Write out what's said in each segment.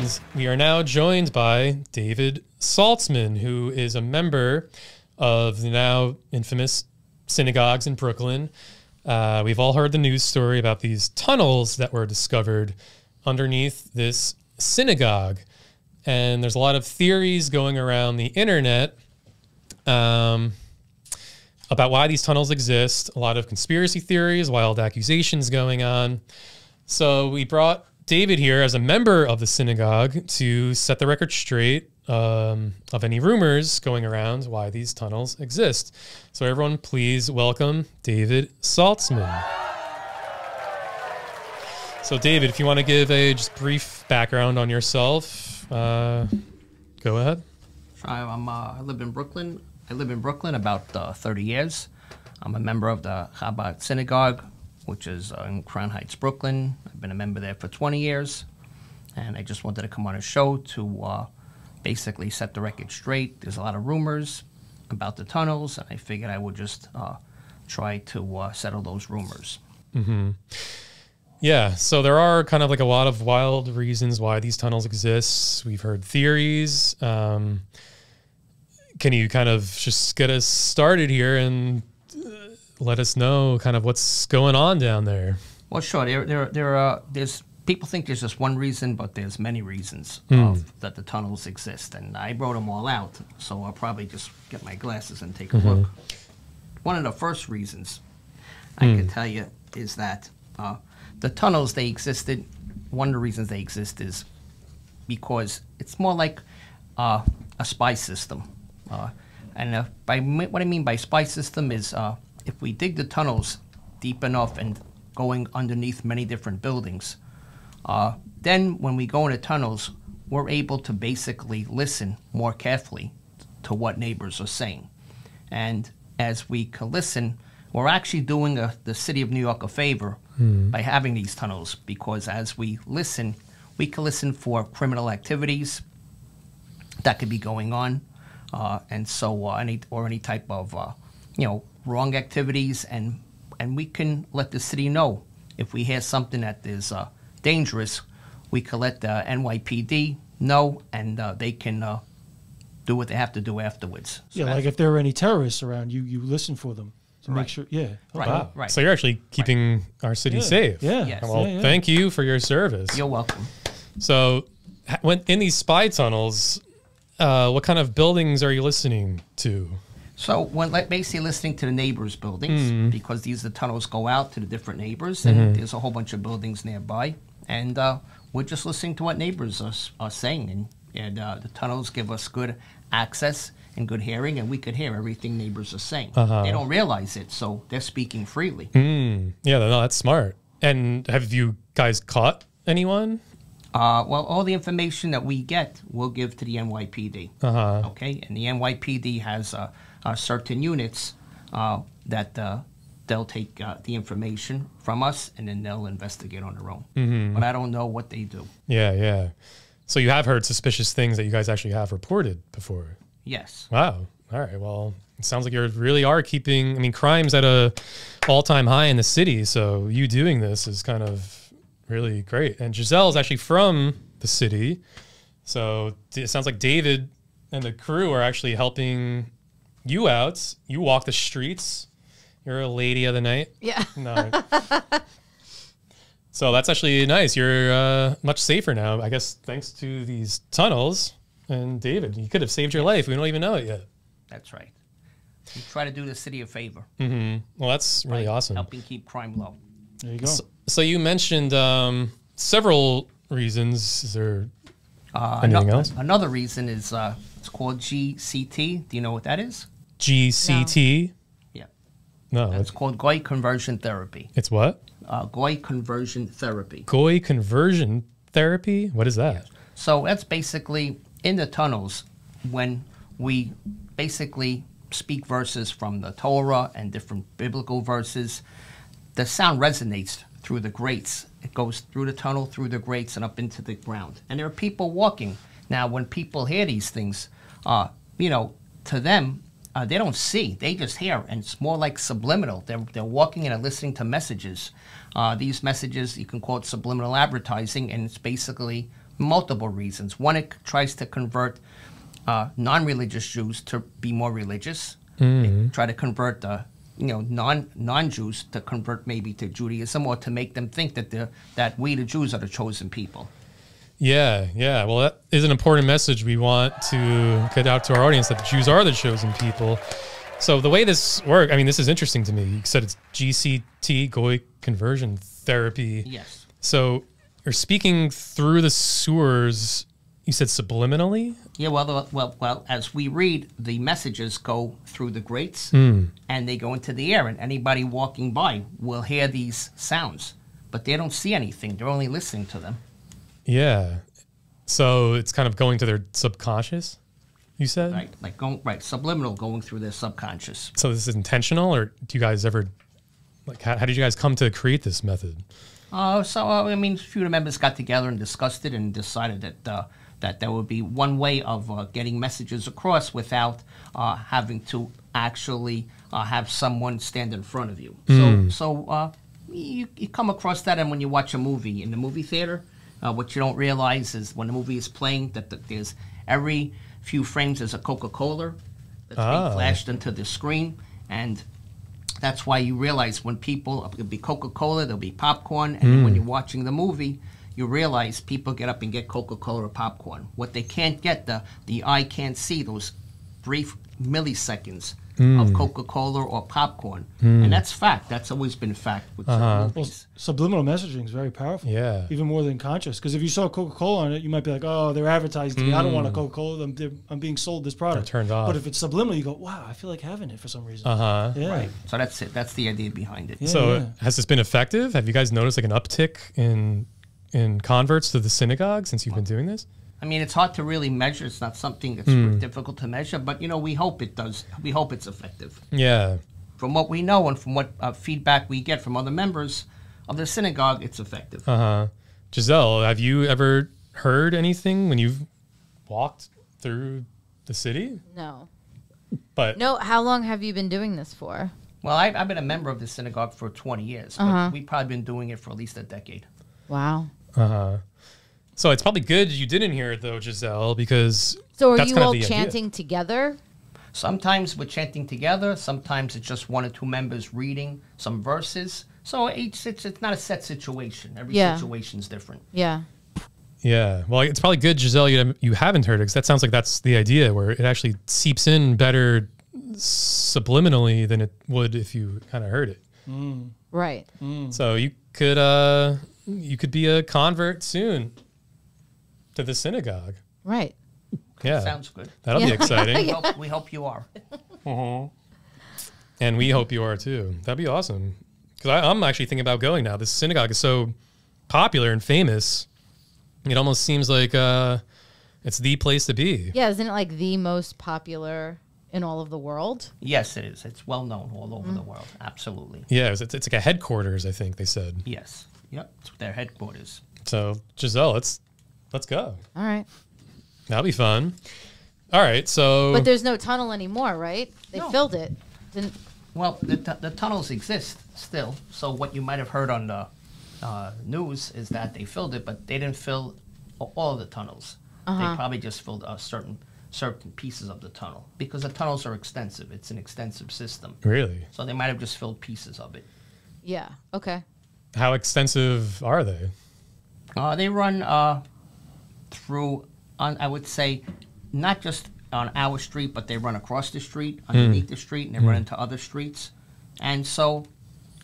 And we are now joined by David Saltzman, who is a member of the now infamous synagogues in Brooklyn. We've all heard the news story about these tunnels that were discovered underneath this synagogue. And there's a lot of theories going around the internet about why these tunnels exist, a lot of conspiracy theories, wild accusations going on. So we brought David here as a member of the synagogue to set the record straight of any rumors going around why these tunnels exist. So everyone, please welcome David Saltzman. So David, if you want to give a just brief background on yourself, go ahead. I live in Brooklyn. I live in Brooklyn about 30 years. I'm a member of the Chabad Synagogue, which is in Crown Heights, Brooklyn. I've been a member there for 20 years. And I just wanted to come on a show to basically set the record straight. There's a lot of rumors about the tunnels, and I figured I would just try to settle those rumors. Mm-hmm. Yeah, so there are kind of like a lot of wild reasons why these tunnels exist. We've heard theories. Can you kind of just get us started here and let us know kind of what's going on down there? Well, sure. There's people think there's just one reason, but there's many reasons that the tunnels exist, and I wrote them all out. So I'll probably just get my glasses and take a look. One of the first reasons I can tell you is that the tunnels, they existed. One of the reasons they exist is because it's more like a spy system. And what I mean by spy system is if we dig the tunnels deep enough and going underneath many different buildings, then when we go into tunnels, we're able to basically listen more carefully to what neighbors are saying. And as we can listen, we're actually doing the city of New York a favor by having these tunnels, because as we listen, we can listen for criminal activities that could be going on, and so any type of wrong activities, and we can let the city know if we hear something that is dangerous. We can let the NYPD know, and they can do what they have to do afterwards. So yeah, like if there are any terrorists around, you listen for them to make sure. Yeah, wow. Right. So you're actually keeping our city safe. Yeah. Yes. Well, thank you for your service. You're welcome. So, when in these spy tunnels, what kind of buildings are you listening to? So when basically listening to the neighbors' buildings, because these the tunnels go out to the different neighbors, and there's a whole bunch of buildings nearby, and we're just listening to what neighbors are saying, and the tunnels give us good access and good hearing, and we could hear everything neighbors are saying. They don't realize it, so they're speaking freely. Yeah, no, that's smart. And have you guys caught anyone? Well, all the information that we get, we'll give to the NYPD. Okay, and the NYPD has certain units that they'll take the information from us, and then they'll investigate on their own. But I don't know what they do. Yeah. So you have heard suspicious things that you guys actually have reported before? Yes. Wow. All right. Well, it sounds like you really are keeping, I mean, crime's at a all-time high in the city, so you doing this is kind of really great. And Giselle's actually from the city, so it sounds like David and the crew are actually helping you out. You walk the streets. You're a lady of the night. Yeah. No. So that's actually nice. You're much safer now, I guess, thanks to these tunnels. And David, you could have saved your life. We don't even know it yet. That's right. We try to do the city a favor. Well, that's really awesome. Helping keep crime low. There you go. So you mentioned several reasons. Is there anything else? Another reason is it's called GCT. Do you know what that is? GCT? Yeah. No. It's called Goy Conversion Therapy. It's what? Goy Conversion Therapy. Goy Conversion Therapy? What is that? Yeah. So that's basically in the tunnels when we basically speak verses from the Torah and different biblical verses. The sound resonates through the grates. It goes through the tunnel, through the grates, and up into the ground. And there are people walking. Now, when people hear these things, to them, they don't see. They just hear, and it's more like subliminal. They're walking and listening to messages. These messages, you can call it subliminal advertising, and it's basically multiple reasons. One, it tries to convert non-religious Jews to be more religious. They try to convert non-Jews to convert maybe to Judaism, or to make them think that we the Jews are the chosen people. Yeah, yeah. Well, that is an important message we want to get out to our audience, that the Jews are the chosen people. So the way this works, I mean, this is interesting to me. You said it's GCT, Goy Conversion Therapy. Yes. So you're speaking through the sewers, you said subliminally? Yeah, well, as we read, the messages go through the grates, and they go into the air, and anybody walking by will hear these sounds, but they don't see anything. They're only listening to them. Yeah. So it's kind of going to their subconscious, you said? Right, subliminal, going through their subconscious. So this is intentional, or do you guys ever, like, how did you guys come to create this method? A few members got together and discussed it and decided that there would be one way of getting messages across without having to actually have someone stand in front of you. So you come across that, and when you watch a movie in the movie theater, what you don't realize is when the movie is playing that there's every few frames there's a Coca-Cola that's being flashed into the screen, and that's why you realize when people, it'll be Coca-Cola, there'll be popcorn, and then when you're watching the movie, you realize people get up and get Coca-Cola or popcorn. What they can't get, the eye can't see those brief milliseconds of Coca-Cola or popcorn. And that's fact. That's always been fact with movies. Well, subliminal messaging is very powerful. Yeah. Even more than conscious. Because if you saw Coca-Cola on it, you might be like, oh, they're advertising to me. I don't want a Coca-Cola. I'm being sold this product. They're turned off. But if it's subliminal, you go, wow, I feel like having it for some reason. Yeah. Right. So that's it. That's the idea behind it. Yeah. So has this been effective? Have you guys noticed like an uptick in converts to the synagogue since you've been doing this? I mean, it's hard to really measure. It's not something that's difficult to measure, but, we hope it does. We hope it's effective. Yeah. From what we know and from what feedback we get from other members of the synagogue, it's effective. Giselle, have you ever heard anything when you've walked through the city? No. But No, how long have you been doing this for? Well, I've been a member of the synagogue for 20 years, but we've probably been doing it for at least a decade. Wow. So it's probably good you didn't hear it though, Giselle, because So are that's you kind of all the idea. chanting together? Sometimes we're chanting together. Sometimes it's just one or two members reading some verses. So it's not a set situation. Every situation's different. Yeah. Yeah. Well, it's probably good, Giselle, you haven't heard it, because that sounds like that's the idea, where it actually seeps in better subliminally than it would if you kind of heard it. Right. So you could be a convert soon to the synagogue. Right. Yeah. Sounds good. That'll be exciting. We hope you are. And we hope you are too. That'd be awesome. Because I'm actually thinking about going now. This synagogue is so popular and famous. It almost seems like it's the place to be. Yeah, isn't it like the most popular in all of the world? Yes, it is. It's well known all over the world. Absolutely. Yeah, it's like a headquarters, I think they said. Yes. Yep. It's their headquarters. So, Giselle, let's go. All right. That'll be fun. All right, so... But there's no tunnel anymore, right? They filled it. Didn't... Well, the tunnels exist still. So what you might have heard on the news is that they filled it, but they didn't fill all of the tunnels. They probably just filled certain pieces of the tunnel, because the tunnels are extensive. It's an extensive system. Really? So they might have just filled pieces of it. Yeah. Okay. How extensive are they? They run through, I would say, not just on our street, but they run across the street, underneath the street, and they run into other streets. And so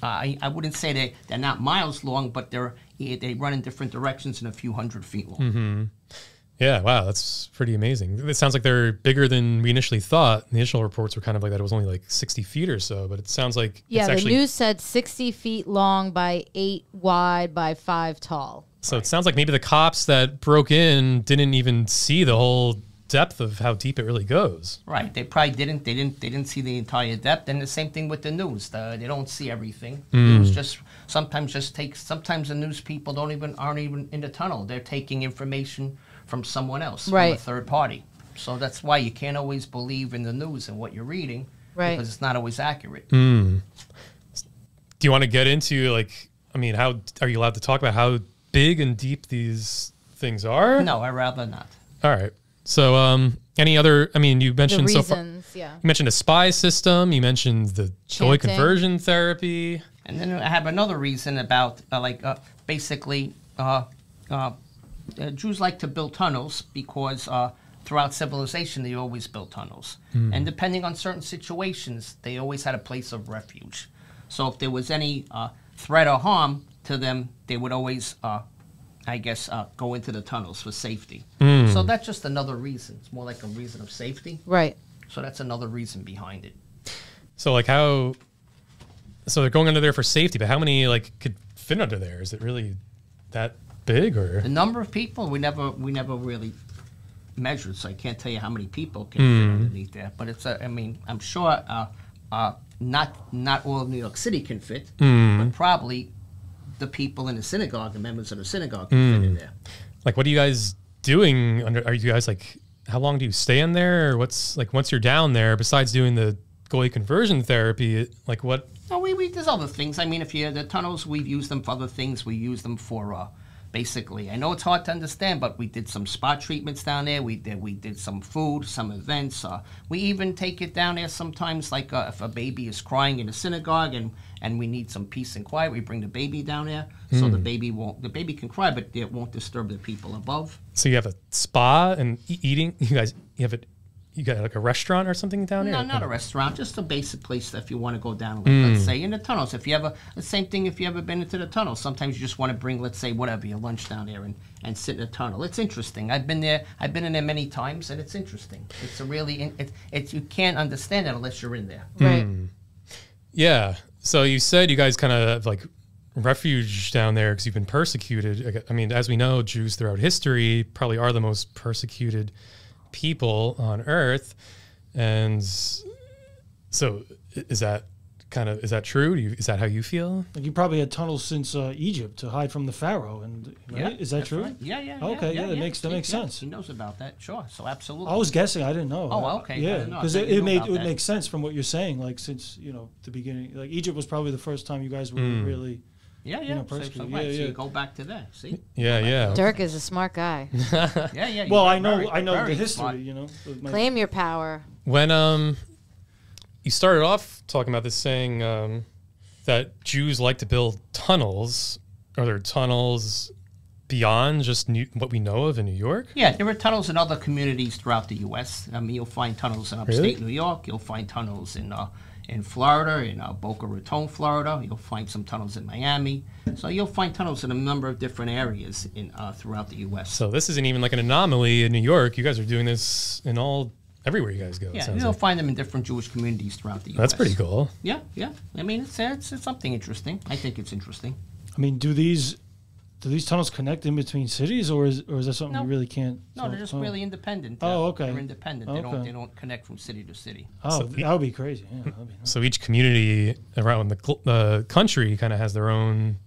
I wouldn't say they're not miles long, but they run in different directions and a few 100 feet long. Yeah, wow, that's pretty amazing. It sounds like they're bigger than we initially thought. The initial reports were kind of like that it was only like 60 feet or so, but it sounds like Yeah, it's the actually... news said 60 feet long by 8 wide by 5 tall. So it sounds like maybe the cops that broke in didn't even see the whole depth of how deep it really goes. Right. They probably didn't. They didn't see the entire depth. And the same thing with the news. They don't see everything. The news sometimes the news people aren't even in the tunnel. They're taking information from someone else, from a third party. So that's why you can't always believe in the news and what you're reading, because it's not always accurate. Do you want to get into how are you allowed to talk about how big and deep these things are? No, I'd rather not. All right. So, any other? I mean, you The mentioned so far. reasons, yeah. You mentioned a spy system. You mentioned the joy Chanting. conversion therapy. And then I have another reason about basically Jews like to build tunnels because throughout civilization they always built tunnels, and depending on certain situations, they always had a place of refuge. So if there was any threat or harm to them, they would always, go into the tunnels for safety. So that's just another reason. It's more like a reason of safety. Right. So that's another reason behind it. So, like, how? So they're going under there for safety, but how many could fit under there? Is it really that big, or? The number of people we never really measured, so I can't tell you how many people can fit underneath there. But it's I'm sure not all of New York City can fit, but probably the people in the synagogue, the members of the synagogue, can fit in there. Like, what are you guys doing under? Are you guys how long do you stay in there, or what's once you're down there? Besides doing the goalie conversion therapy, what? No, there's other things. I mean, the tunnels, we've used them for other things. We use them for basically. I know it's hard to understand, but we did some spa treatments down there. We did some food, some events. We even take it down there sometimes, if a baby is crying in a synagogue and we need some peace and quiet, we bring the baby down there so the baby can cry, but it won't disturb the people above. So you have a spa and eating. You got a restaurant or something down there? No, not a restaurant. Just a basic place if you want to go down. Let's say in the tunnels. If you have the same thing. If you ever been into the tunnel, sometimes you just want to bring, let's say, whatever your lunch down there and sit in a tunnel. It's interesting. I've been there. I've been in there many times, and it's interesting. It's a really you can't understand it unless you're in there. Right. Yeah. So you said you guys kind of have refuge down there because you've been persecuted. I mean, as we know, Jews throughout history probably are the most persecuted people on earth. And so is that true? Is that how you feel? You probably had tunnels since Egypt to hide from the Pharaoh, and right? Yeah, Is that that's true? right. Yeah. Okay, that yeah. makes sense. He knows about that. Sure. So absolutely. I was guessing. I didn't know. Oh, okay. I Yeah, didn't know. I because thought you it knew about would that. make sense from what you're saying. Since the beginning, Egypt was probably the first time you guys were really. Yeah. You know, So persecuted. right, Yeah, so yeah. you go back to that. See. Yeah. Dirk is a smart guy. Yeah. Well, you're I know very the history. smart. Of my- Claim your power. When you started off talking about this, saying that Jews like to build tunnels. Are there tunnels beyond just what we know of in New York? Yeah, there are tunnels in other communities throughout the U.S. I mean, you'll find tunnels in upstate Really? New York. You'll find tunnels in Florida, in Boca Raton, Florida. You'll find some tunnels in Miami. So you'll find tunnels in a number of different areas throughout the U.S. So this isn't even like an anomaly in New York. You guys are doing this everywhere you guys go. it Yeah, sounds you'll like. find them in different Jewish communities throughout the U.S. That's pretty cool. Yeah. I mean, it's something interesting. I think it's interesting. I mean, do these tunnels connect in between cities, or is that something No. you really can't? No, they're just really independent. Oh, okay. They're independent. Okay. They don't connect from city to city. Oh, So- that would be crazy. Yeah, that'd be nice. So each community around the country kind of has their own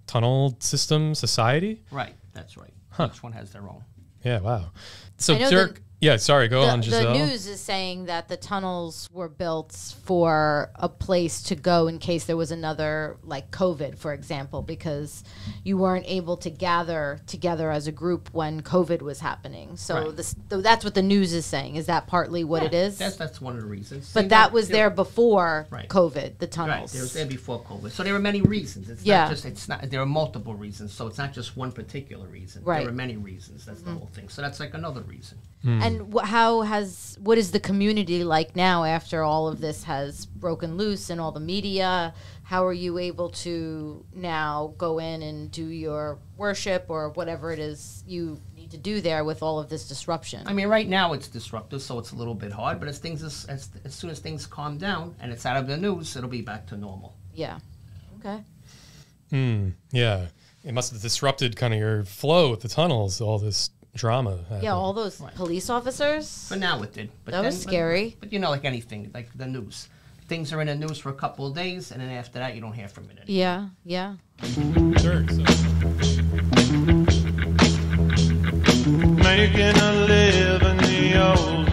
tunnel system society. Right. That's right. Each one has their own. Yeah, wow. So I know Dirk, yeah, sorry, go on, The Giselle. news is saying that the tunnels were built for a place to go in case there was another, like COVID, for example, because you weren't able to gather together as a group when COVID was happening. So Right. that's what the news is saying. Is that partly what it is? That's one of the reasons. But that was there before Right. COVID, the Right, tunnels. it was there before COVID. So there are many reasons. There are multiple reasons. So it's not just one particular reason. Right. There are many reasons. That's the whole thing. So that's like another reason. And what is the community like now after all of this has broken loose and all the media? How are you able to now go in and do your worship or whatever it is you need to do there with all of this disruption? I mean, right now it's disruptive, so it's a little bit hard. But as soon as things calm down and it's out of the news, it'll be back to normal. Yeah. Okay. Yeah, it must have disrupted kind of your flow with the tunnels, all this drama. happening. Yeah, all those police officers. For now it did. But That was scary. But like anything, like the news. Things are in the news for a couple of days, and then after that, you don't hear from it anymore. Yeah. Dirk, so Making a living the old